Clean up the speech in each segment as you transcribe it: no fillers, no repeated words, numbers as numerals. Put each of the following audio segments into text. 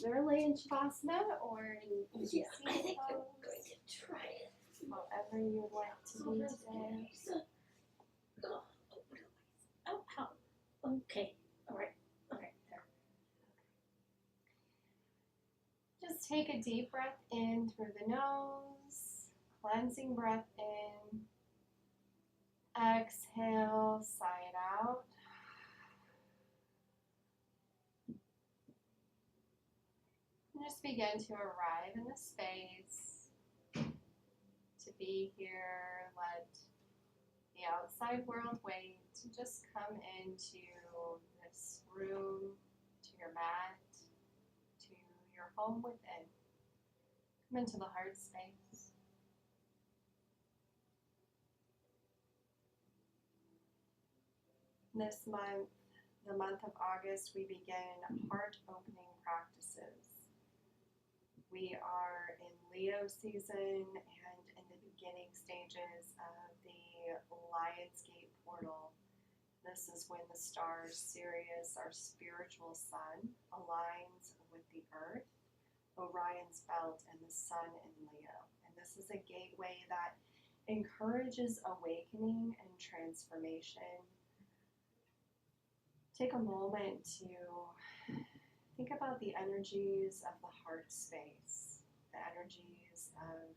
either lay in Shavasana or in easy Yeah, I think I'm going to try it. however you'd like to be today. Oh, how? Okay. All right. There. Just take a deep breath in through the nose, cleansing breath in. Exhale, sigh it out. And just begin to arrive in the space, to be here, let the outside world wait, to just come into this room, to your mat, to your home within. Come into the heart space. This month, the month of August, we begin heart opening practices. We are in Leo season and in the beginning stages of the Lionsgate portal. This is when the star Sirius, our spiritual sun, aligns with the earth, Orion's belt, and the sun in Leo. And this is a gateway that encourages awakening and transformation. Take a moment to think about the energies of the heart space. The energies of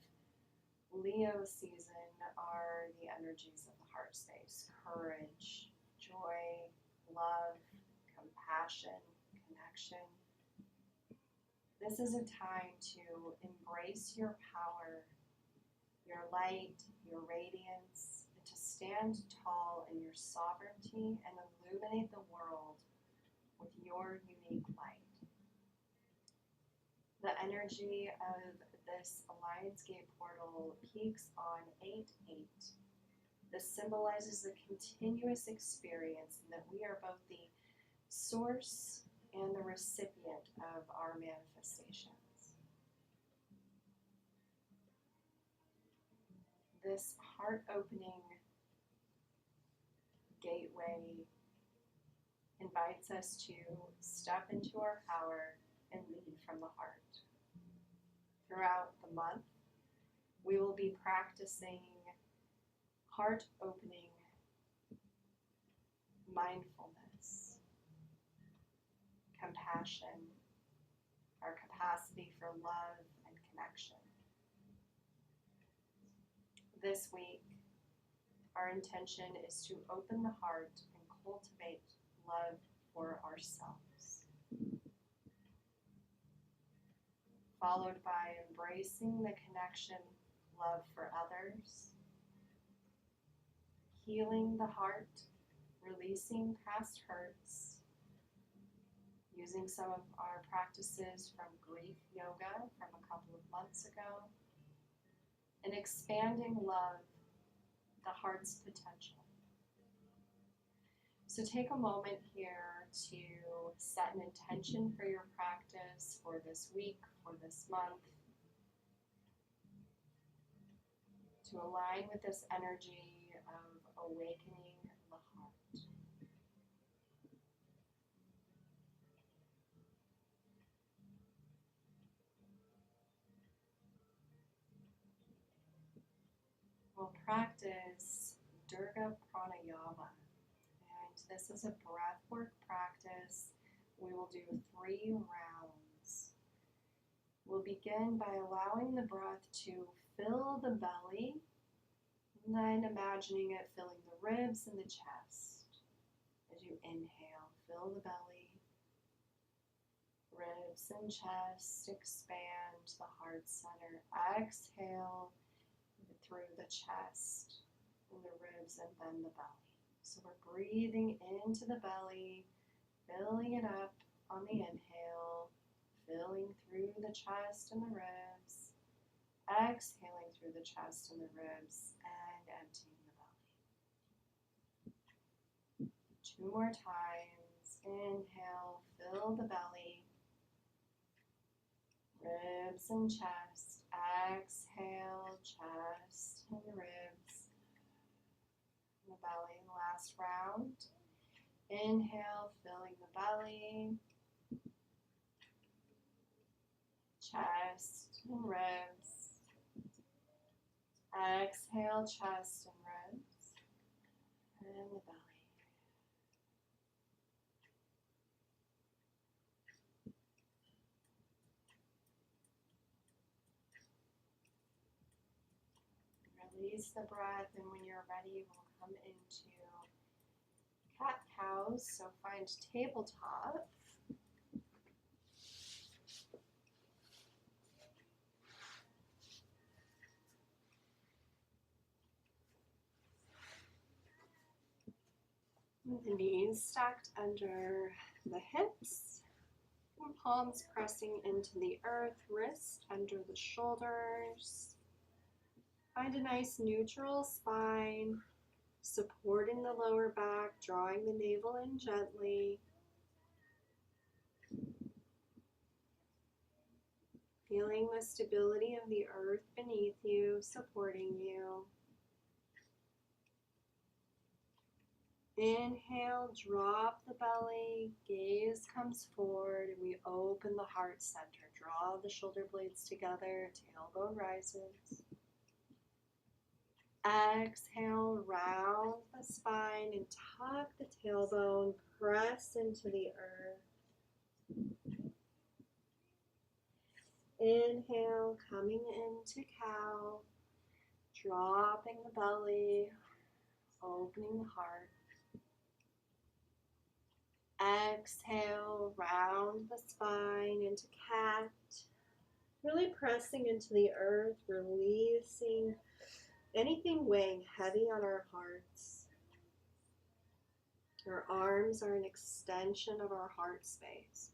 Leo season are the energies of the heart space: courage, joy, love, compassion, connection. This is a time to embrace your power, your light, your radiance, and to stand tall in your sovereignty and illuminate the world with your unique light. The energy of this Lionsgate portal peaks on 8/8. This symbolizes the continuous experience and that we are both the source and the recipient of our manifestations. This heart-opening gateway invites us to step into our power and lead from the heart. Throughout the month, we will be practicing heart-opening mindfulness, compassion, our capacity for love and connection. This week, our intention is to open the heart and cultivate love for ourselves, followed by embracing the connection, love for others, healing the heart, releasing past hurts, using some of our practices from grief yoga from a couple of months ago, and expanding love, the heart's potential. So take a moment here to set an intention for your practice for this week, for this month, to align with this energy of awakening the heart. We'll practice Durga Pranayama, and this is a breathwork practice. We will do 3 rounds. We'll begin by allowing the breath to fill the belly, and then imagining it filling the ribs and the chest. As you inhale, fill the belly, ribs and chest, expand the heart center. Exhale through the chest and the ribs and then the belly. So we're breathing into the belly, filling it up on the inhale, filling through the chest and the ribs, exhaling through the chest and the ribs, and emptying the belly. 2 more times. Inhale, fill the belly, ribs and chest. Exhale, chest and ribs, and the belly. Last round. Inhale, filling the belly, chest and ribs. Exhale, chest and ribs. And the belly. Release the breath, and when you're ready, we'll come into cat-cows. So find tabletop. With the knees stacked under the hips, and palms pressing into the earth, wrist under the shoulders. Find a nice neutral spine, supporting the lower back, drawing the navel in gently. Feeling the stability of the earth beneath you, supporting you. Inhale, drop the belly, gaze comes forward, and we open the heart center. Draw the shoulder blades together, tailbone rises. Exhale, round the spine and tuck the tailbone, press into the earth. Inhale, coming into cow, dropping the belly, opening the heart. Exhale, round the spine into cat. Really pressing into the earth, releasing anything weighing heavy on our hearts. Our arms are an extension of our heart space.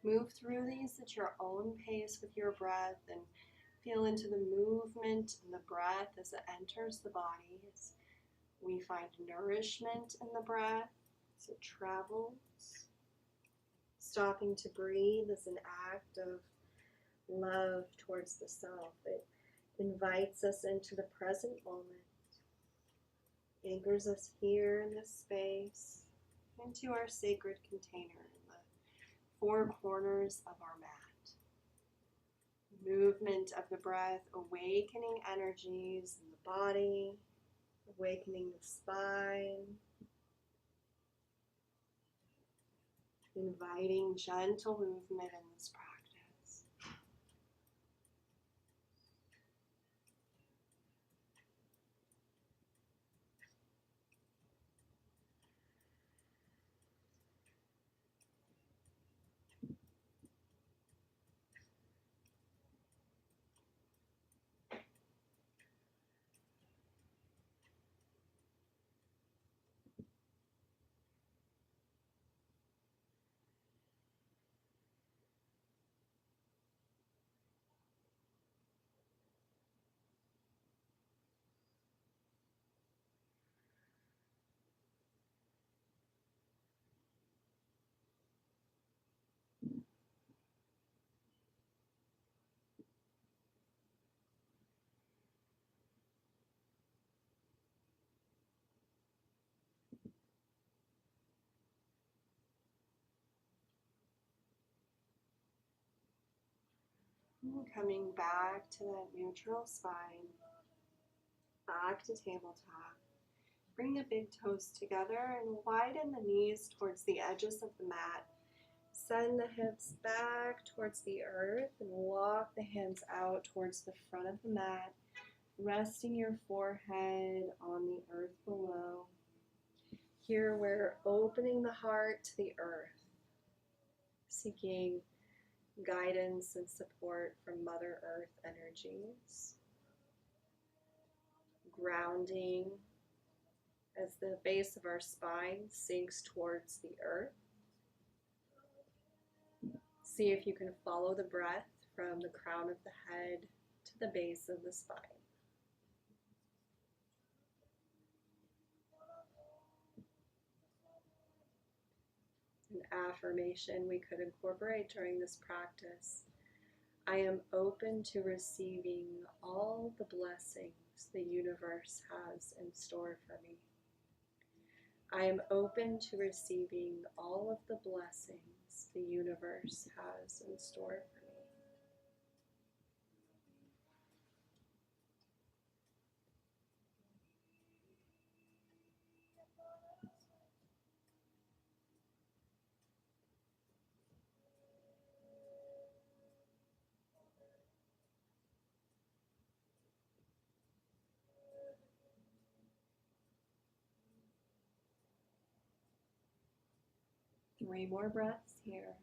Move through these at your own pace with your breath and feel into the movement and the breath as it enters the body. As we find nourishment in the breath as it travels. Stopping to breathe is an act of love towards the self. It invites us into the present moment, anchors us here in this space, into our sacred container in the four corners of our mat. Movement of the breath, awakening energies in the body, awakening the spine, inviting gentle movement in this practice. Coming back to that neutral spine, back to tabletop. Bring the big toes together and widen the knees towards the edges of the mat. Send the hips back towards the earth and walk the hands out towards the front of the mat, resting your forehead on the earth below. Here we're opening the heart to the earth, seeking guidance and support from Mother Earth energies. Grounding as the base of our spine sinks towards the earth. See if you can follow the breath from the crown of the head to the base of the spine. An affirmation we could incorporate during this practice. I am open to receiving all the blessings the universe has in store for me. I am open to receiving all of the blessings the universe has in store for me. 3 more breaths here.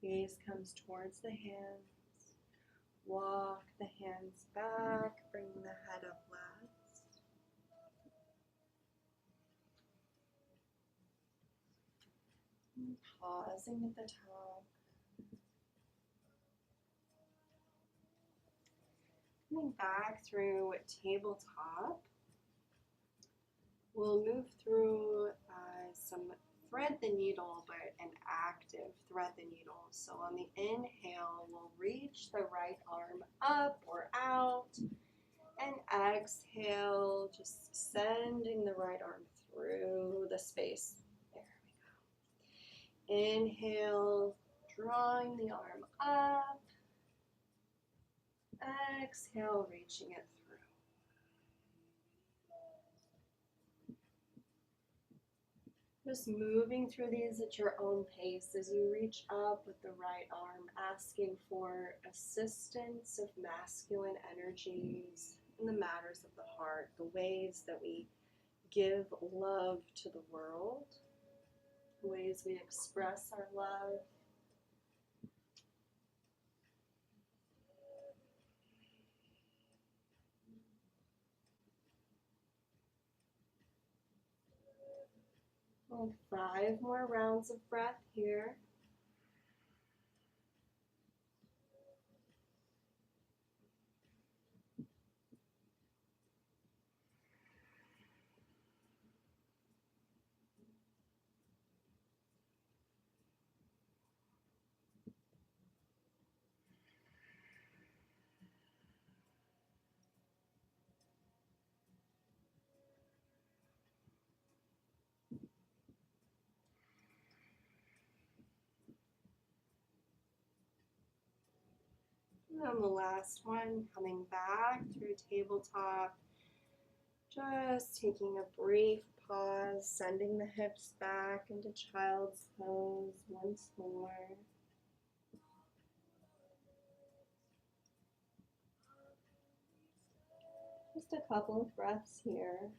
Gaze comes towards the hands. Walk the hands back, bring the head up last. And pausing at the top. Coming back through tabletop. We'll move through some thread the needle, but an active thread the needle. So on the inhale, we'll reach the right arm up or out. And exhale, just sending the right arm through the space. There we go. Inhale, drawing the arm up. Exhale, reaching it through. Just moving through these at your own pace as you reach up with the right arm, asking for assistance of masculine energies in the matters of the heart, the ways that we give love to the world, the ways we express our love. Hold 5 more rounds of breath here. And the last one, coming back through tabletop, just taking a brief pause, sending the hips back into child's pose once more. Just a couple of breaths here.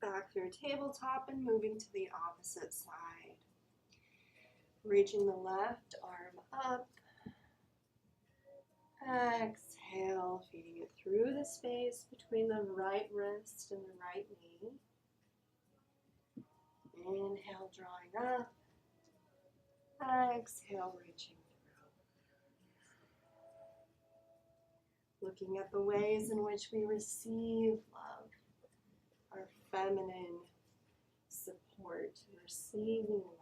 Back through tabletop and moving to the opposite side. Reaching the left arm up. Exhale, feeding it through the space between the right wrist and the right knee. Inhale, drawing up. Exhale, reaching through. Looking at the ways in which we receive love, our feminine support, receiving love.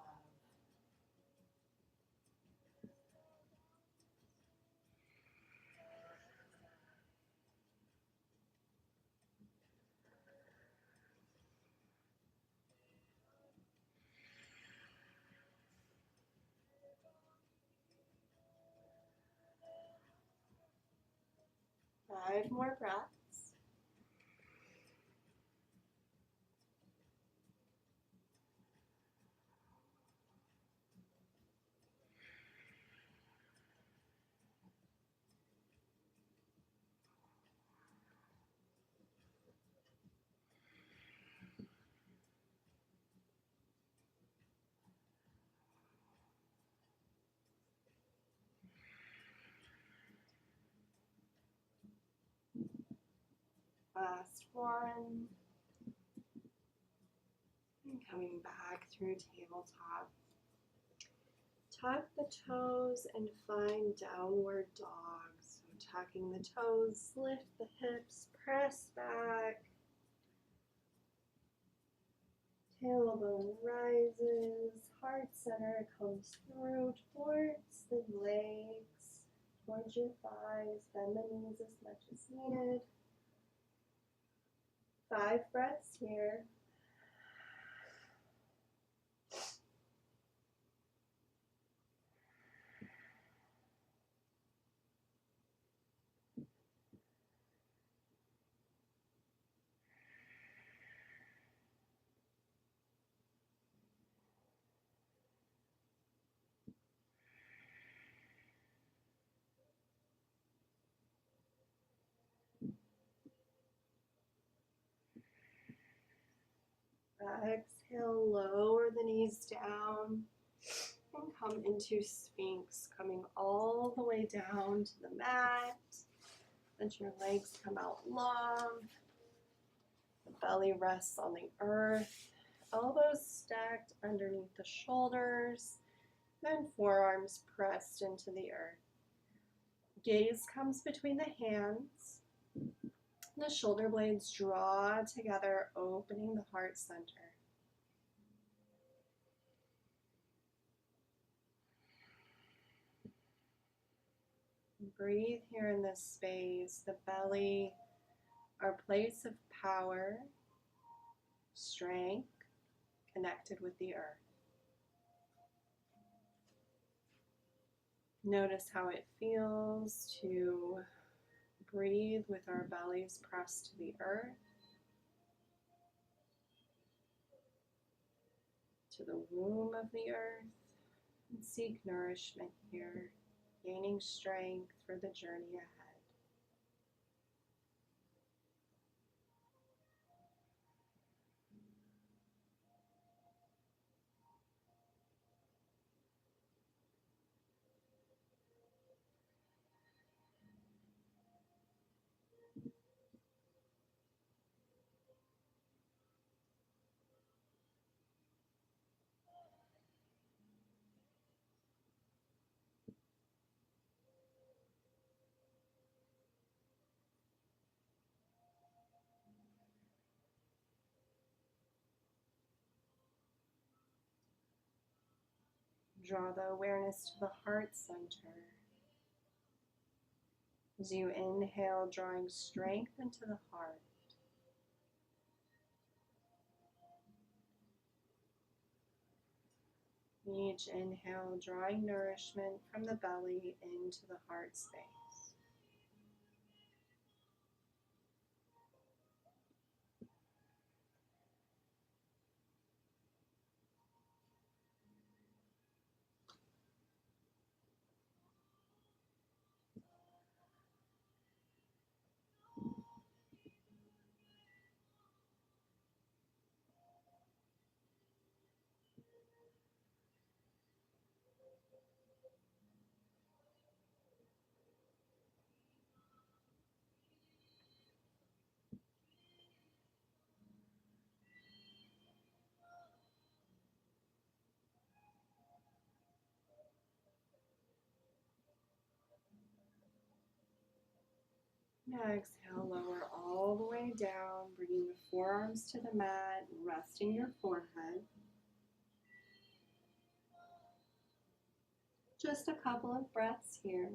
Five more breaths. Last one. And coming back through tabletop. Tuck the toes and find downward dog. So tucking the toes, lift the hips, press back. Tailbone rises, heart center comes through towards the legs. towards your thighs, bend the knees as much as needed. 5 breaths here. Exhale, lower the knees down and come into Sphinx, coming all the way down to the mat. Let your legs come out long. The belly rests on the earth. Elbows stacked underneath the shoulders, and forearms pressed into the earth. Gaze comes between the hands. The shoulder blades draw together, opening the heart center. Breathe here in this space. The belly, our place of power, strength, connected with the earth. Notice how it feels to breathe with our bellies pressed to the earth, to the womb of the earth, and seek nourishment here, gaining strength for the journey ahead. Draw the awareness to the heart center. As you inhale, drawing strength into the heart. Each inhale, drawing nourishment from the belly into the heart space. Now exhale, lower all the way down, bringing the forearms to the mat, resting your forehead. Just a couple of breaths here.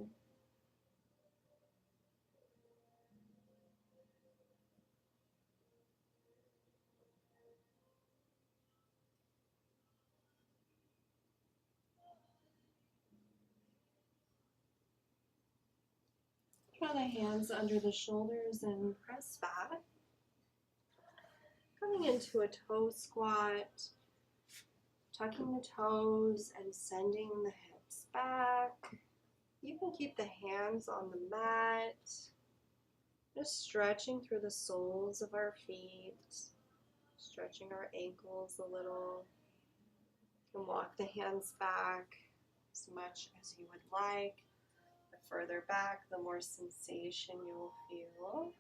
Draw the hands under the shoulders and press back. Coming into a toe squat, tucking the toes and sending the hips back. You can keep the hands on the mat, just stretching through the soles of our feet, stretching our ankles a little. You can walk the hands back as much as you would like. The further back, the more sensation you will feel.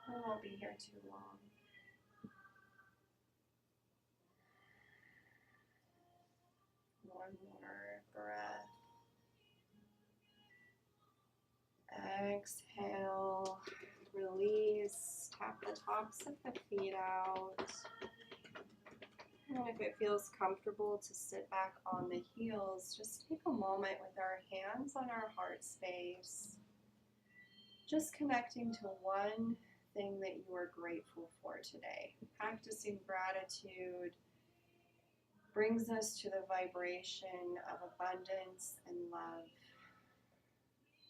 I won't be here too long. One more breath. Exhale, release, tap the tops of the feet out. And if it feels comfortable to sit back on the heels, just take a moment with our hands on our heart space, just connecting to one thing that you are grateful for today. Practicing gratitude brings us to the vibration of abundance and love.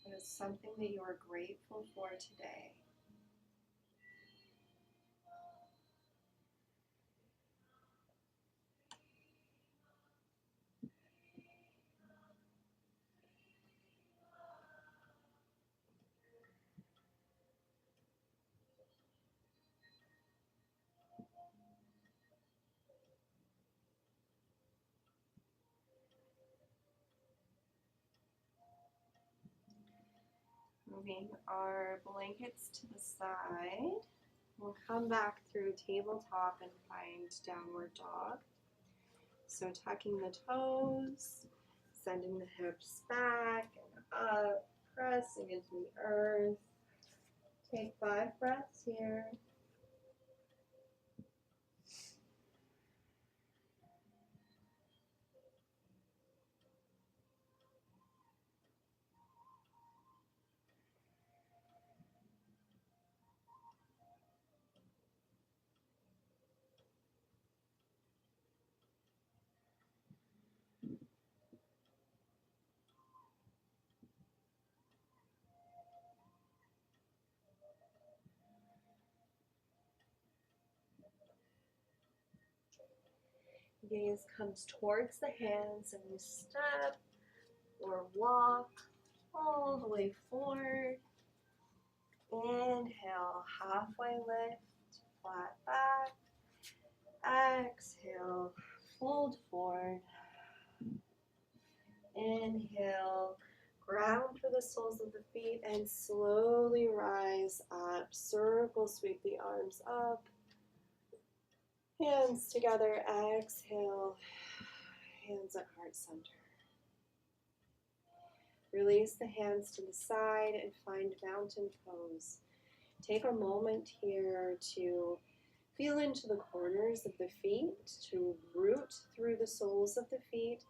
It is something that you are grateful for today. Moving our blankets to the side. We'll come back through tabletop and find downward dog. So tucking the toes, sending the hips back and up, pressing into the earth. Take 5 breaths here. Gaze comes towards the hands and we step or walk all the way forward. Inhale, halfway lift, flat back. Exhale, fold forward. Inhale, ground for the soles of the feet and slowly rise up. Circle, sweep the arms up. Hands together, exhale, hands at heart center. Release the hands to the side and find mountain pose. Take a moment here to feel into the corners of the feet, to root through the soles of the feet.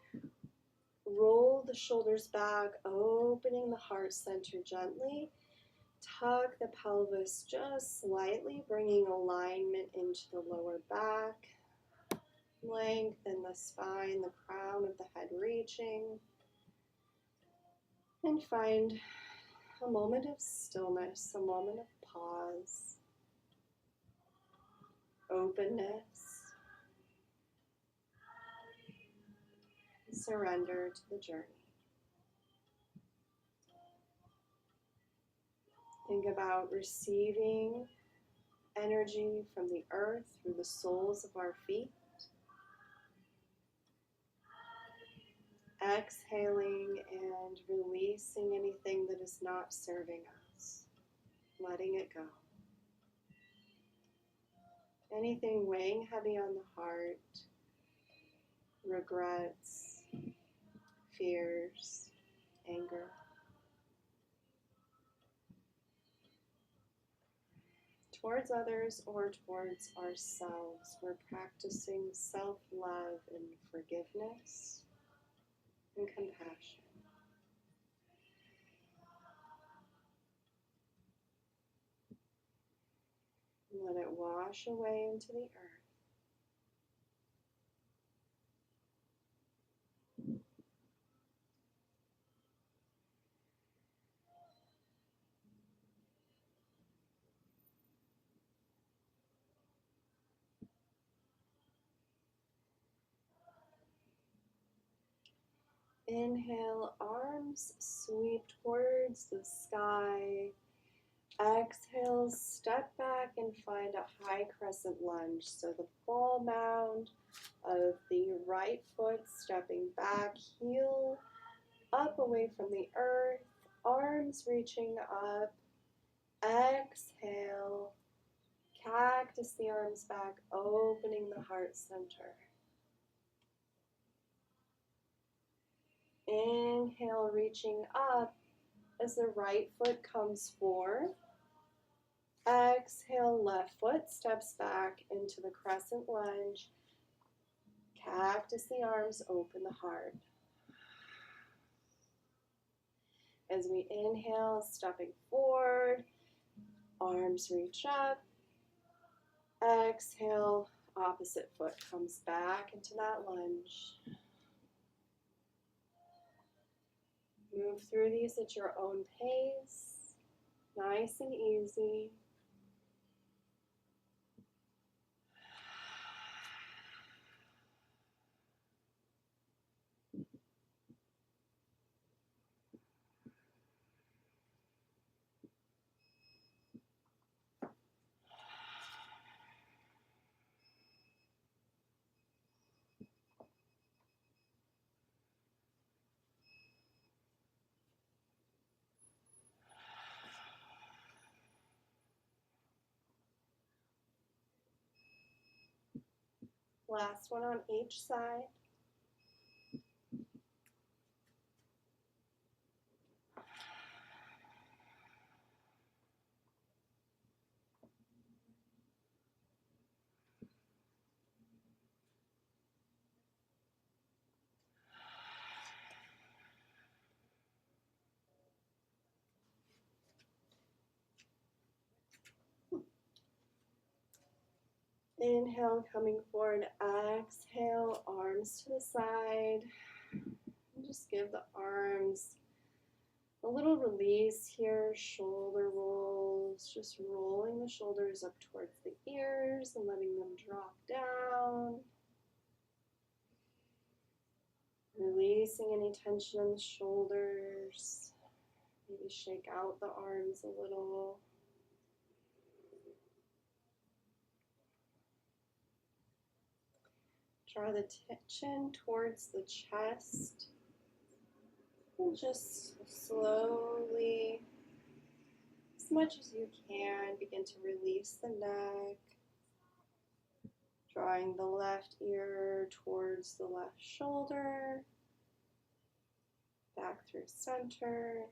Roll the shoulders back, opening the heart center gently. Tuck the pelvis just slightly, bringing alignment into the lower back. Lengthen the spine, the crown of the head reaching. And find a moment of stillness, a moment of pause, openness, surrender to the journey. Think about receiving energy from the earth through the soles of our feet. Exhaling and releasing anything that is not serving us, letting it go. Anything weighing heavy on the heart, regrets, fears, anger. Towards others or towards ourselves, we're practicing self-love and forgiveness and compassion. Let it wash away into the earth. Inhale, arms sweep towards the sky. Exhale, step back and find a high crescent lunge. So the full mound of the right foot stepping back, heel up away from the earth, arms reaching up. Exhale, cactus the arms back, opening the heart center. Inhale, reaching up as the right foot comes forward. Exhale, left foot steps back into the crescent lunge. Cactus the arms, open the heart. As we inhale, stepping forward, arms reach up. Exhale, opposite foot comes back into that lunge. Move through these at your own pace, nice and easy. Last one on each side. Inhale, coming forward. Exhale, arms to the side. And just give the arms a little release here. Shoulder rolls. Just rolling the shoulders up towards the ears and letting them drop down. Releasing any tension in the shoulders. Maybe shake out the arms a little. Draw the chin towards the chest. And just slowly, as much as you can, begin to release the neck. Drawing the left ear towards the left shoulder. Back through center.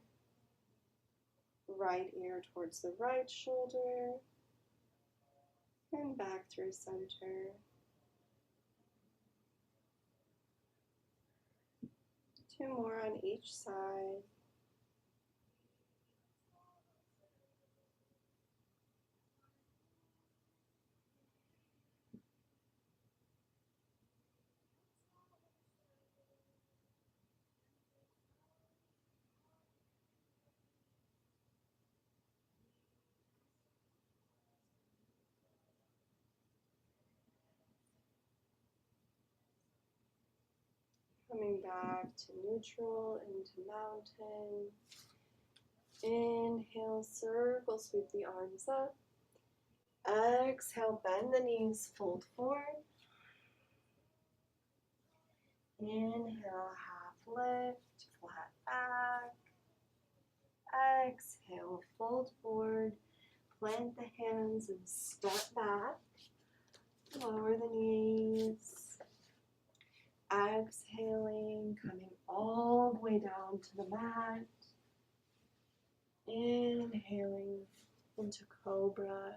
Right ear towards the right shoulder. And back through center. Two more on each side. Coming back to neutral, into mountain. Inhale, circle, sweep the arms up. Exhale, bend the knees, fold forward. Inhale, half lift, flat back. Exhale, fold forward. Plant the hands and step back. Lower the knees. Exhaling, coming all the way down to the mat. Inhaling into cobra.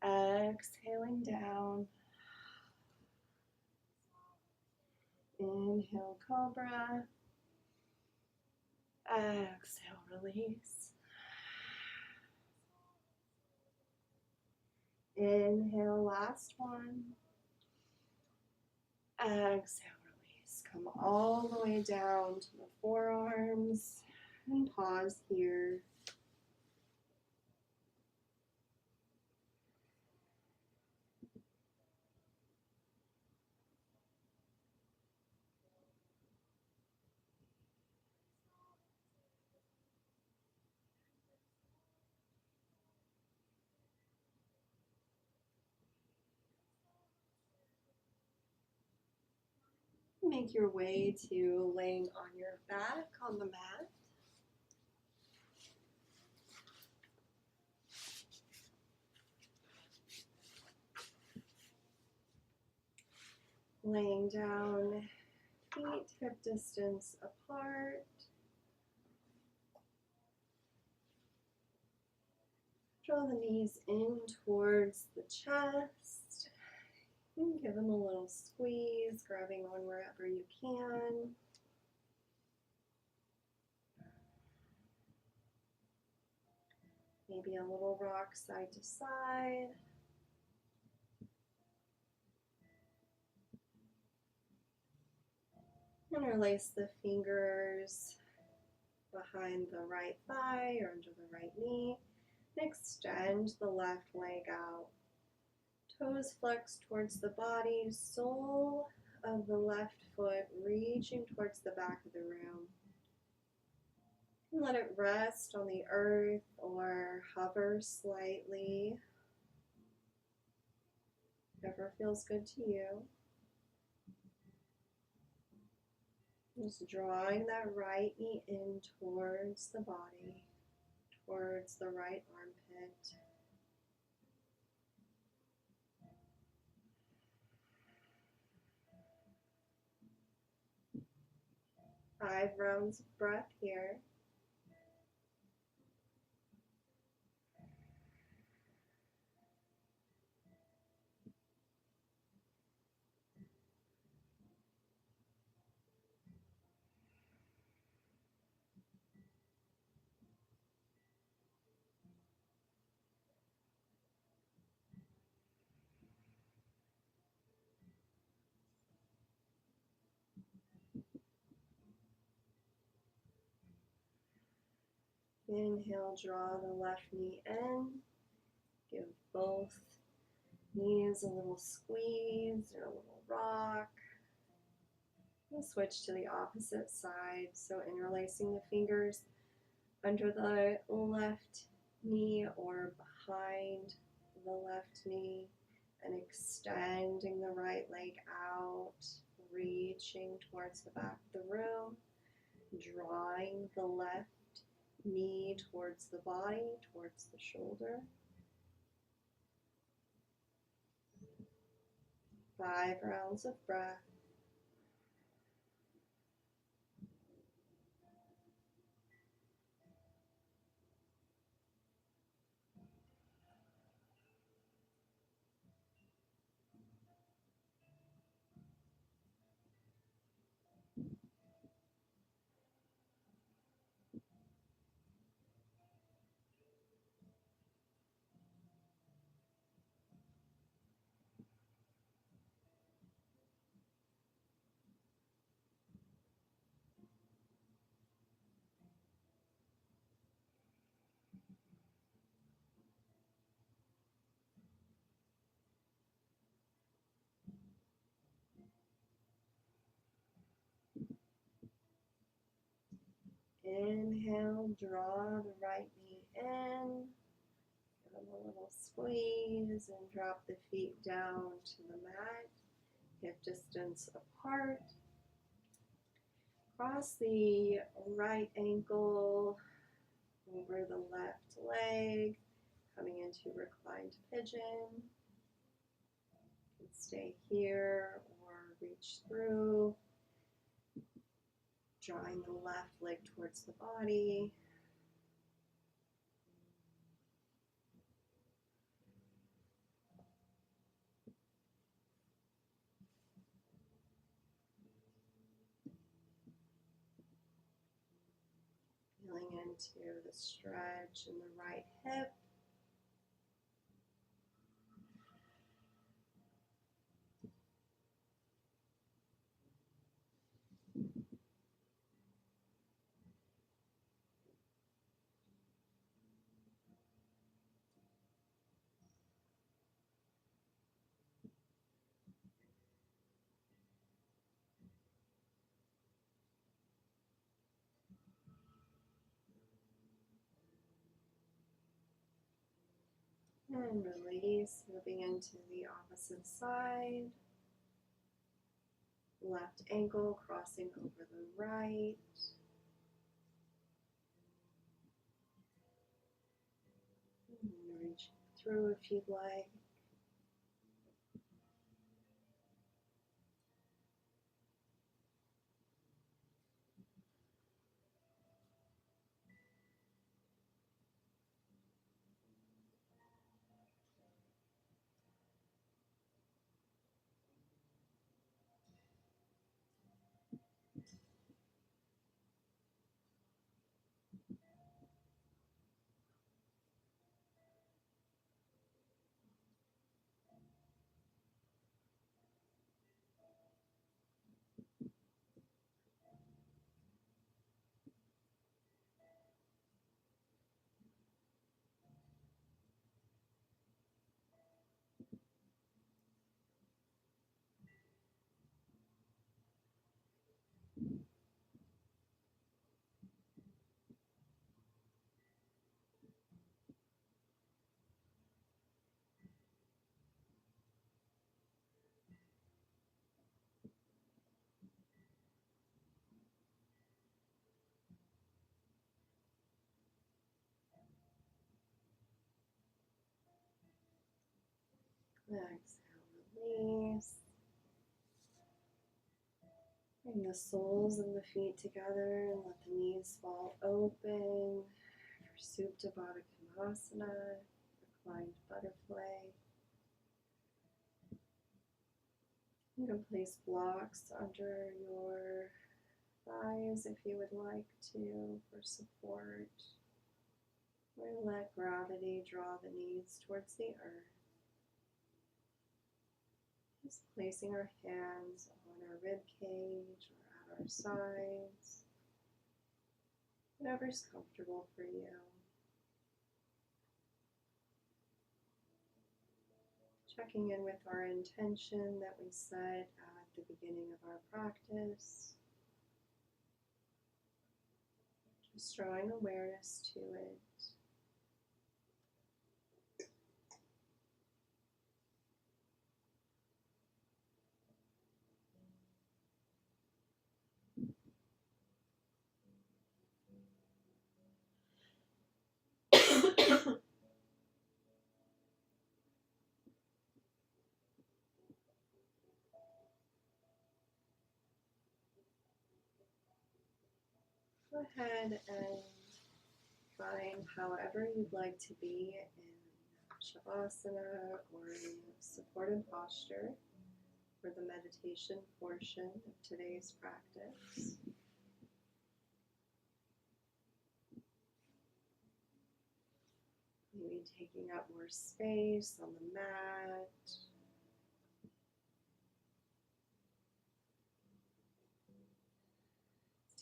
Exhaling down. Inhale, cobra. Exhale, release. Inhale, last one. Exhale, release. Come all the way down to the forearms and pause here. Make your way to laying on your back on the mat. Laying down, feet hip distance apart. Draw the knees in towards the chest. And give them a little squeeze, grabbing on wherever you can. Maybe a little rock side to side. Interlace the fingers behind the right thigh or under the right knee. And extend the left leg out. Toes flex towards the body, sole of the left foot reaching towards the back of the room. And let it rest on the earth or hover slightly. Whatever feels good to you. Just drawing that right knee in towards the body, towards the right armpit. 5 rounds of breath here. Inhale, draw the left knee in. Give both knees a little squeeze or a little rock. We'll switch to the opposite side. So interlacing the fingers under the left knee or behind the left knee and extending the right leg out, reaching towards the back of the room, drawing the left knee towards the body, towards the shoulder. 5 rounds of breath. Inhale, draw the right knee in. Give them a little squeeze and drop the feet down to the mat, hip distance apart. Cross the right ankle over the left leg, coming into reclined pigeon. You can stay here or reach through, drawing the left leg towards the body. Feeling into the stretch in the right hip. And release, moving into the opposite side. Left ankle crossing over the right. And reach through if you'd like. Exhale, release. Bring the soles of the feet together and let the knees fall open for Supta Baddha Konasana, reclined butterfly. You can place blocks under your thighs if you would like to for support. Or let gravity draw the knees towards the earth. Just placing our hands on our rib cage or at our sides. Whatever's comfortable for you. Checking in with our intention that we set at the beginning of our practice. Just drawing awareness to it. Go ahead and find however you'd like to be in Shavasana or in supported posture for the meditation portion of today's practice. Maybe taking up more space on the mat.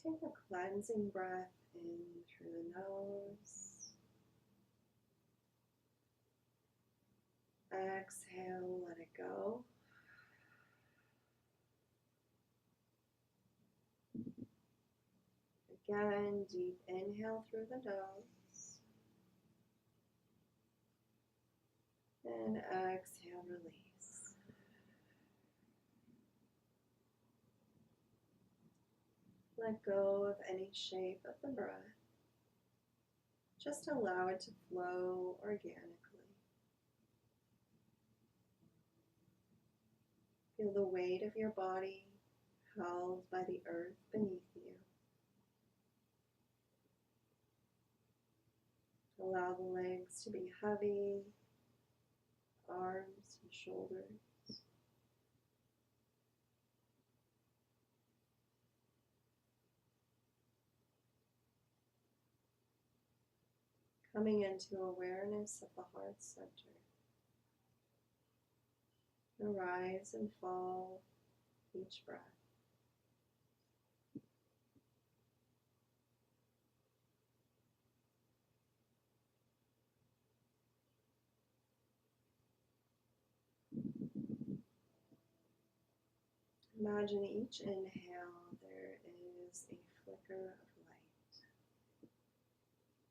Take a cleansing breath in through the nose. Exhale, let it go. Again, deep inhale through the nose. And exhale, release. Let go of any shape of the breath. Just allow it to flow organically. Feel the weight of your body held by the earth beneath you. Allow the legs to be heavy, arms and shoulders. Coming into awareness of the heart center. The rise and fall each breath. Imagine each inhale there is a flicker of light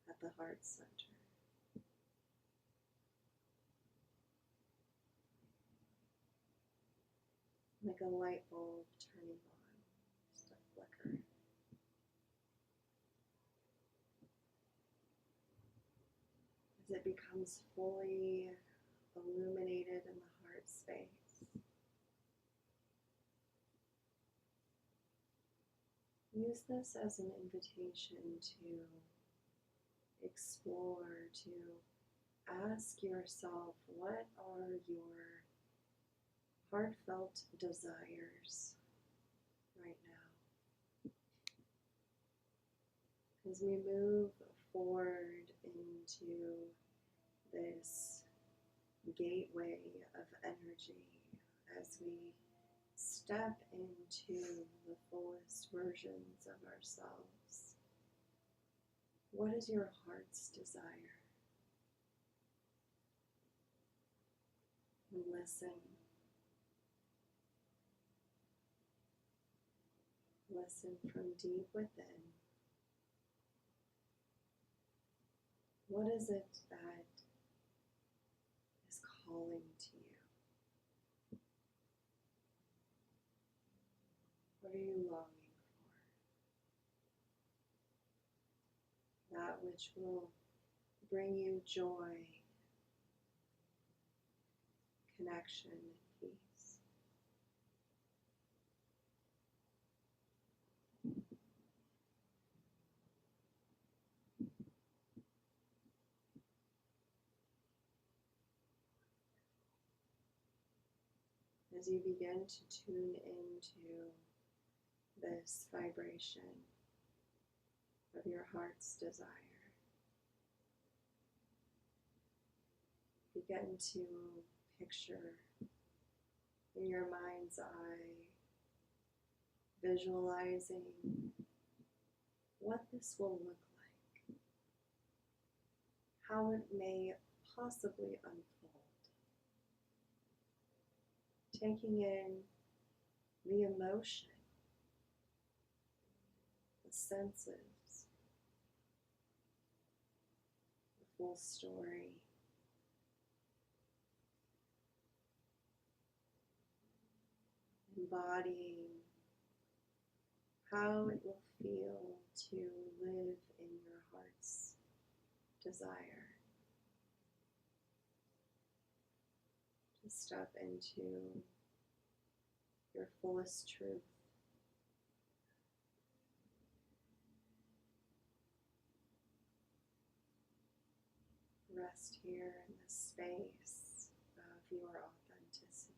at the heart center. Like a light bulb turning on, just a flicker. As it becomes fully illuminated in the heart space. Use this as an invitation to explore, to ask yourself, what are your heartfelt desires right now? As we move forward into this gateway of energy, as we step into the fullest versions of ourselves, what is your heart's desire? Listen. Listen from deep within. What is it that is calling to you? What are you longing for? That which will bring you joy, connection and peace. As you begin to tune into this vibration of your heart's desire, begin to picture in your mind's eye, visualizing what this will look like, how it may possibly unfold, taking in the emotion, the senses, the full story. Embodying how it will feel to live in your heart's desire, to step into your fullest truth. Rest here in the space of your authenticity.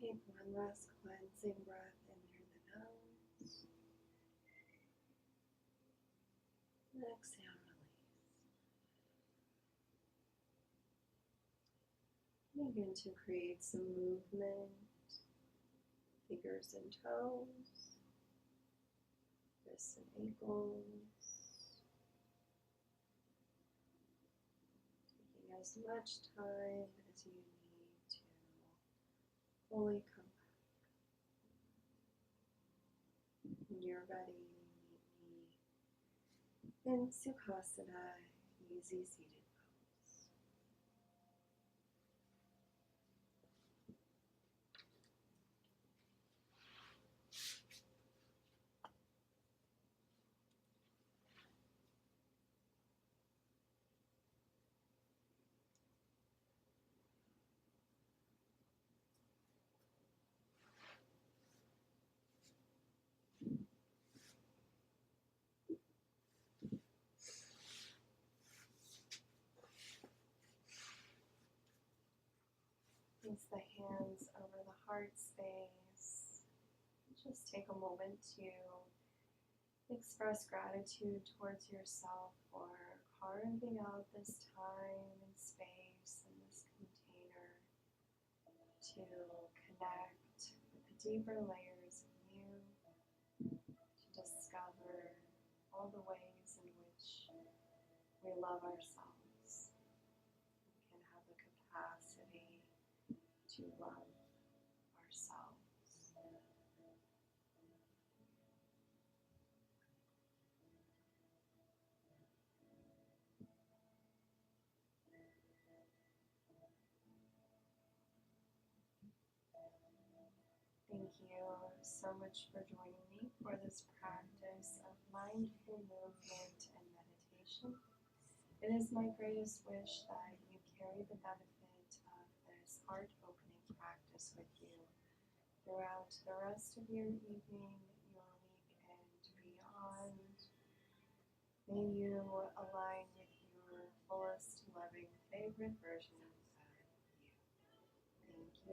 Take one last cleansing breath in through the nose. And exhale, release. Begin to create some movement, fingers and toes, wrists and ankles. Taking as much time as you need to fully come back. When you're ready, meet me in Sukhasana, easy seated pose. Place the hands over the heart space. Just take a moment to express gratitude towards yourself for carving out this time and space in this container to connect with the deeper layers of you, to discover all the ways in which we love ourselves and can have the capacity to love ourselves. Thank you so much for joining me for this practice of mindful movement and meditation. It is my greatest wish that you carry the benefit of this heart-opening practice with you throughout the rest of your evening, your week, and beyond. May you align with your fullest, loving, favorite version of